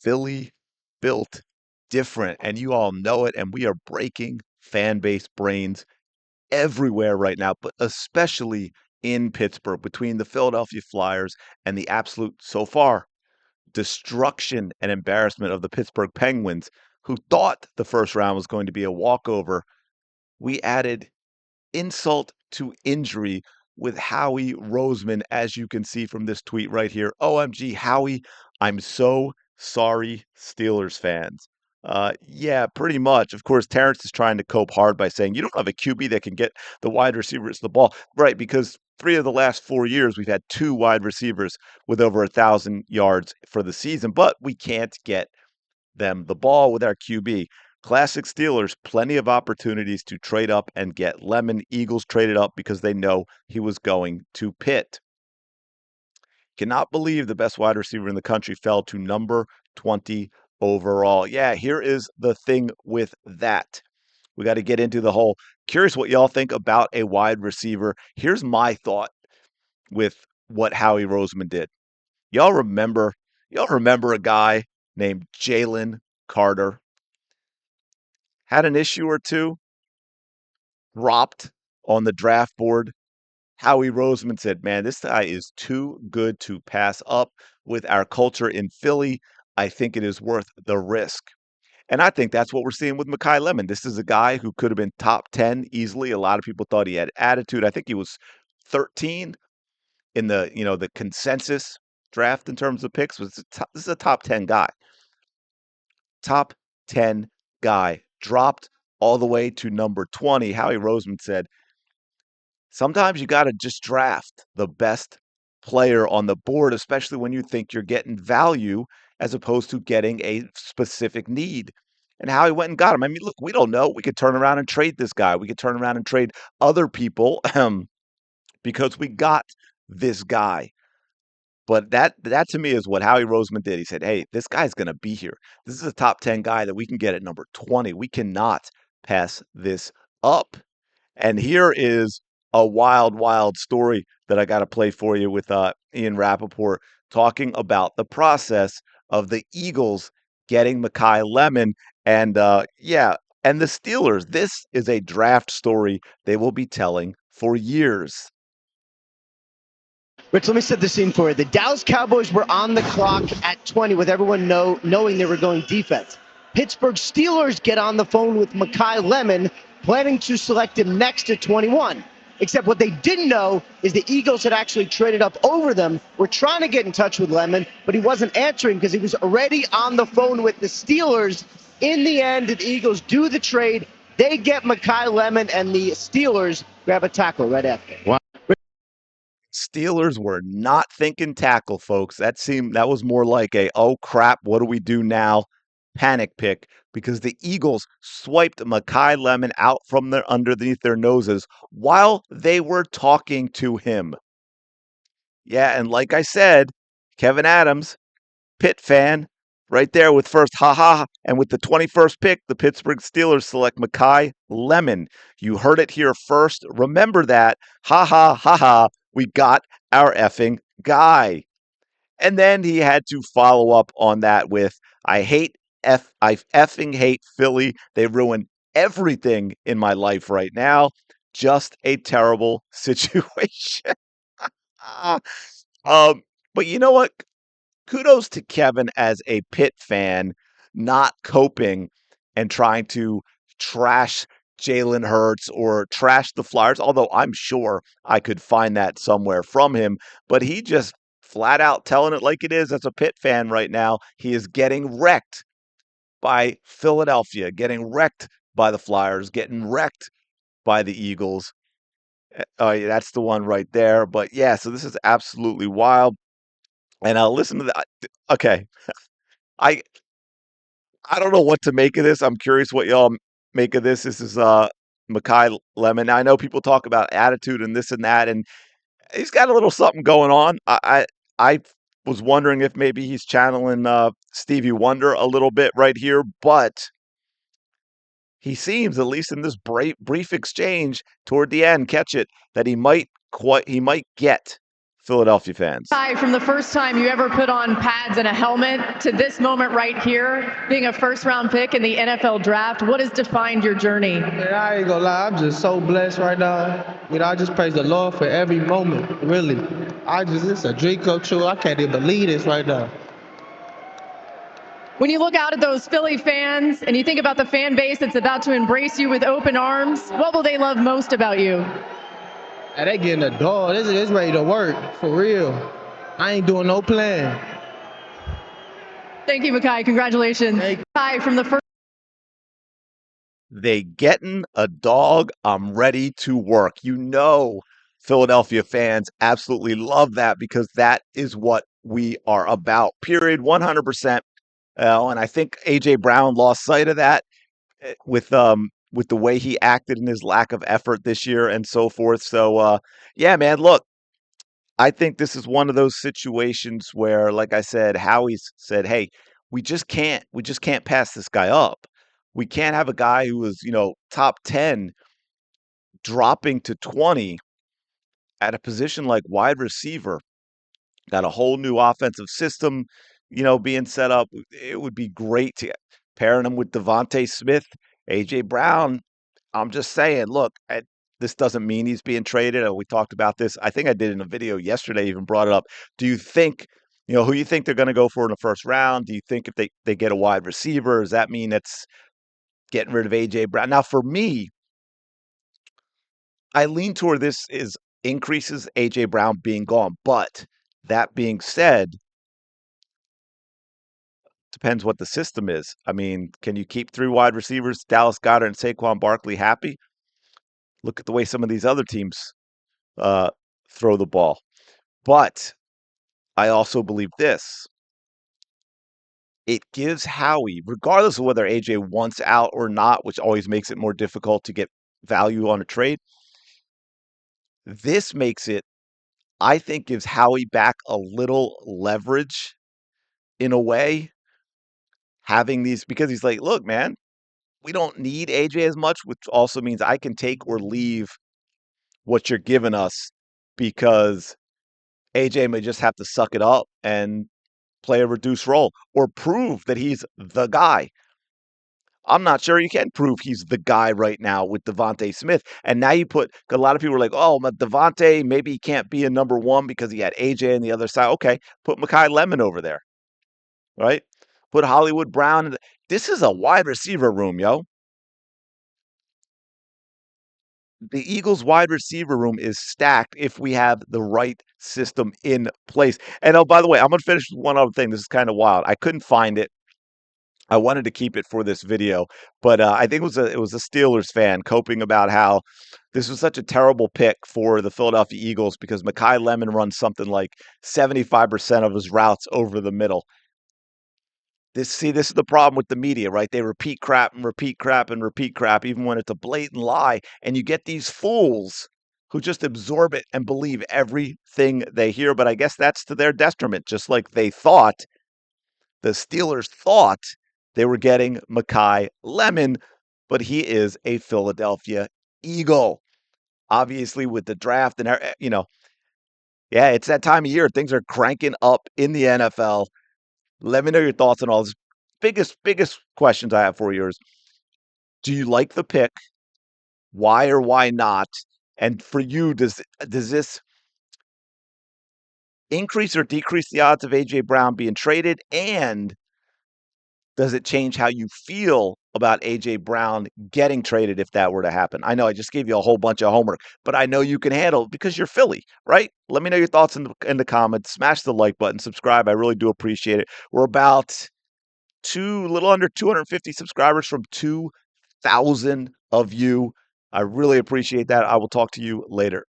Philly built different, and you all know it, and we are breaking fan base brains everywhere right now, but especially in Pittsburgh between the Philadelphia Flyers and the absolute, so far, destruction and embarrassment of the Pittsburgh Penguins, who thought the first round was going to be a walkover. We added insult to injury with Howie Roseman, as you can see from this tweet right here. OMG, Howie, I'm so sorry, Steelers fans. Yeah, pretty much. Of course, Terrence is trying to cope hard by saying you don't have a QB that can get the wide receivers the ball. Right, because 3 of the last 4 years, we've had 2 wide receivers with over 1,000 yards for the season, but we can't get them the ball with our QB. Classic Steelers, plenty of opportunities to trade up and get Lemon. Eagles traded up because they know he was going to Pitt. Cannot believe the best wide receiver in the country fell to number 20 overall. Yeah, here is the thing with that. We got to get into the whole. Curious what y'all think about a wide receiver. Here's my thought with what Howie Roseman did. Y'all remember a guy named Jalen Carter? Had an issue or two, dropped on the draft board. Howie Roseman said, man, this guy is too good to pass up with our culture in Philly. I think it is worth the risk. And I think that's what we're seeing with Mekhi Lemon. This is a guy who could have been top 10 easily. A lot of people thought he had attitude. I think he was 13 in the consensus draft in terms of picks. This is a top 10 guy. Top 10 guy. Dropped all the way to number 20. Howie Roseman said, sometimes you got to just draft the best player on the board, especially when you think you're getting value as opposed to getting a specific need. And Howie went and got him. I mean, look, we don't know. We could turn around and trade this guy. We could turn around and trade other people because we got this guy. But that to me is what Howie Roseman did. He said, hey, this guy's going to be here. This is a top 10 guy that we can get at number 20. We cannot pass this up. And here is a wild, wild story that I got to play for you with Ian Rappaport talking about the process of the Eagles getting Mekhi Lemon. And yeah, and the Steelers. This is a draft story they will be telling for years. Rich, let me set the scene for you. The Dallas Cowboys were on the clock at 20 with everyone knowing they were going defense. Pittsburgh Steelers get on the phone with Mekhi Lemon, planning to select him next at 21. Except what they didn't know is the Eagles had actually traded up over them, were trying to get in touch with Lemon, but he wasn't answering because he was already on the phone with the Steelers. In the end, the Eagles do the trade. They get Mekhi Lemon, and the Steelers grab a tackle right after. Wow. Steelers were not thinking tackle, folks. That was more like a, oh crap, what do we do now? Panic pick, because the Eagles swiped Mekhi Lemon out from underneath their noses while they were talking to him. Yeah, and like I said, Kevin Adams, Pitt fan, right there with first ha, and with the 21st pick, the Pittsburgh Steelers select Mekhi Lemon. You heard it here first. Remember that. Ha, we got our effing guy. And then he had to follow up on that with, I effing hate Philly. They ruin everything in my life right now. Just a terrible situation. um, but you know what? Kudos to Kevin as a Pitt fan, not coping and trying to trash Jalen Hurts or trash the Flyers, although I'm sure I could find that somewhere from him. But he just flat out telling it like it is as a Pitt fan right now. He is getting wrecked by Philadelphia, getting wrecked by the Flyers, getting wrecked by the Eagles. Yeah, that's the one right there. But yeah, so this is absolutely wild. And listen to that. Okay, I I don't know what to make of this. I'm curious what y'all make of this. This is Mekhi Lemon. Now, I know people talk about attitude and this and that, and he's got a little something going on. I was wondering if maybe he's channeling Stevie Wonder a little bit right here, but he seems, at least in this brief exchange toward the end, catch it, that he might get Philadelphia fans. Hi, from the first time you ever put on pads and a helmet to this moment right here, being a first-round pick in the NFL draft, what has defined your journey? Man, I ain't gonna lie, I'm just so blessed right now. I just praise the Lord for every moment, really. It's a dream come true. I can't even believe this right now. When you look out at those Philly fans and you think about the fan base that's about to embrace you with open arms, what will they love most about you? And they getting the door. This ready to work, for real. I ain't doing no plan. Thank you, Mekhi. Congratulations. Hi, from the first. They getting a dog. I'm ready to work. Philadelphia fans absolutely love that because that is what we are about. Period. 100%. And I think AJ Brown lost sight of that with the way he acted and his lack of effort this year and so forth. So yeah, man, look, I think this is one of those situations where, like I said, Howie's said, "Hey, we just can't pass this guy up. We can't have a guy who was, top 10 dropping to 20 at a position like wide receiver. Got a whole new offensive system, being set up. It would be great to pairing him with Devontae Smith, AJ Brown. I'm just saying, look, this doesn't mean he's being traded. We talked about this. I think I did in a video yesterday, even brought it up. Do you think, who you think they're going to go for in the first round? Do you think if they get a wide receiver, does that mean it's getting rid of AJ Brown? Now, for me, I lean toward this is increases AJ Brown being gone. But that being said, depends what the system is. I mean, can you keep three wide receivers, Dallas Goedert and Saquon Barkley, happy? Look at the way some of these other teams uh, throw the ball. But I also believe this. It gives Howie, regardless of whether AJ wants out or not, which always makes it more difficult to get value on a trade, this makes it, I think, gives Howie back a little leverage in a way, having these, because he's like, look, man, we don't need AJ as much, which also means I can take or leave what you're giving us because AJ may just have to suck it up and play a reduced role or prove that he's the guy. I'm not sure you can prove he's the guy right now with Devontae Smith. And now you put a lot of people are like, oh, but Devontae, maybe he can't be a number one because he had AJ on the other side. Okay, put Mekhi Lemon over there, right? Put Hollywood Brown. This is a wide receiver room, yo. The Eagles wide receiver room is stacked if we have the right system in place. And oh, by the way, I'm going to finish with one other thing. This is kind of wild. I couldn't find it. I wanted to keep it for this video, but I think it was a Steelers fan coping about how this was such a terrible pick for the Philadelphia Eagles because Mekhi Lemon runs something like 75% of his routes over the middle. This is the problem with the media, right? They repeat crap and repeat crap and repeat crap, even when it's a blatant lie. And you get these fools who just absorb it and believe everything they hear. But I guess that's to their detriment, just like the Steelers thought they were getting Mekhi Lemon, but he is a Philadelphia Eagle. Obviously, with the draft and, yeah, it's that time of year. Things are cranking up in the NFL. Let me know your thoughts on all this. Biggest questions I have for you is, do you like the pick? Why or why not? And for you, does this increase or decrease the odds of AJ Brown being traded? And does it change how you feel about AJ Brown getting traded if that were to happen? I know I just gave you a whole bunch of homework, but I know you can handle it because you're Philly, right? Let me know your thoughts in the comments. Smash the like button, subscribe. I really do appreciate it. We're about little under 250 subscribers from 2,000 of you. I really appreciate that. I will talk to you later.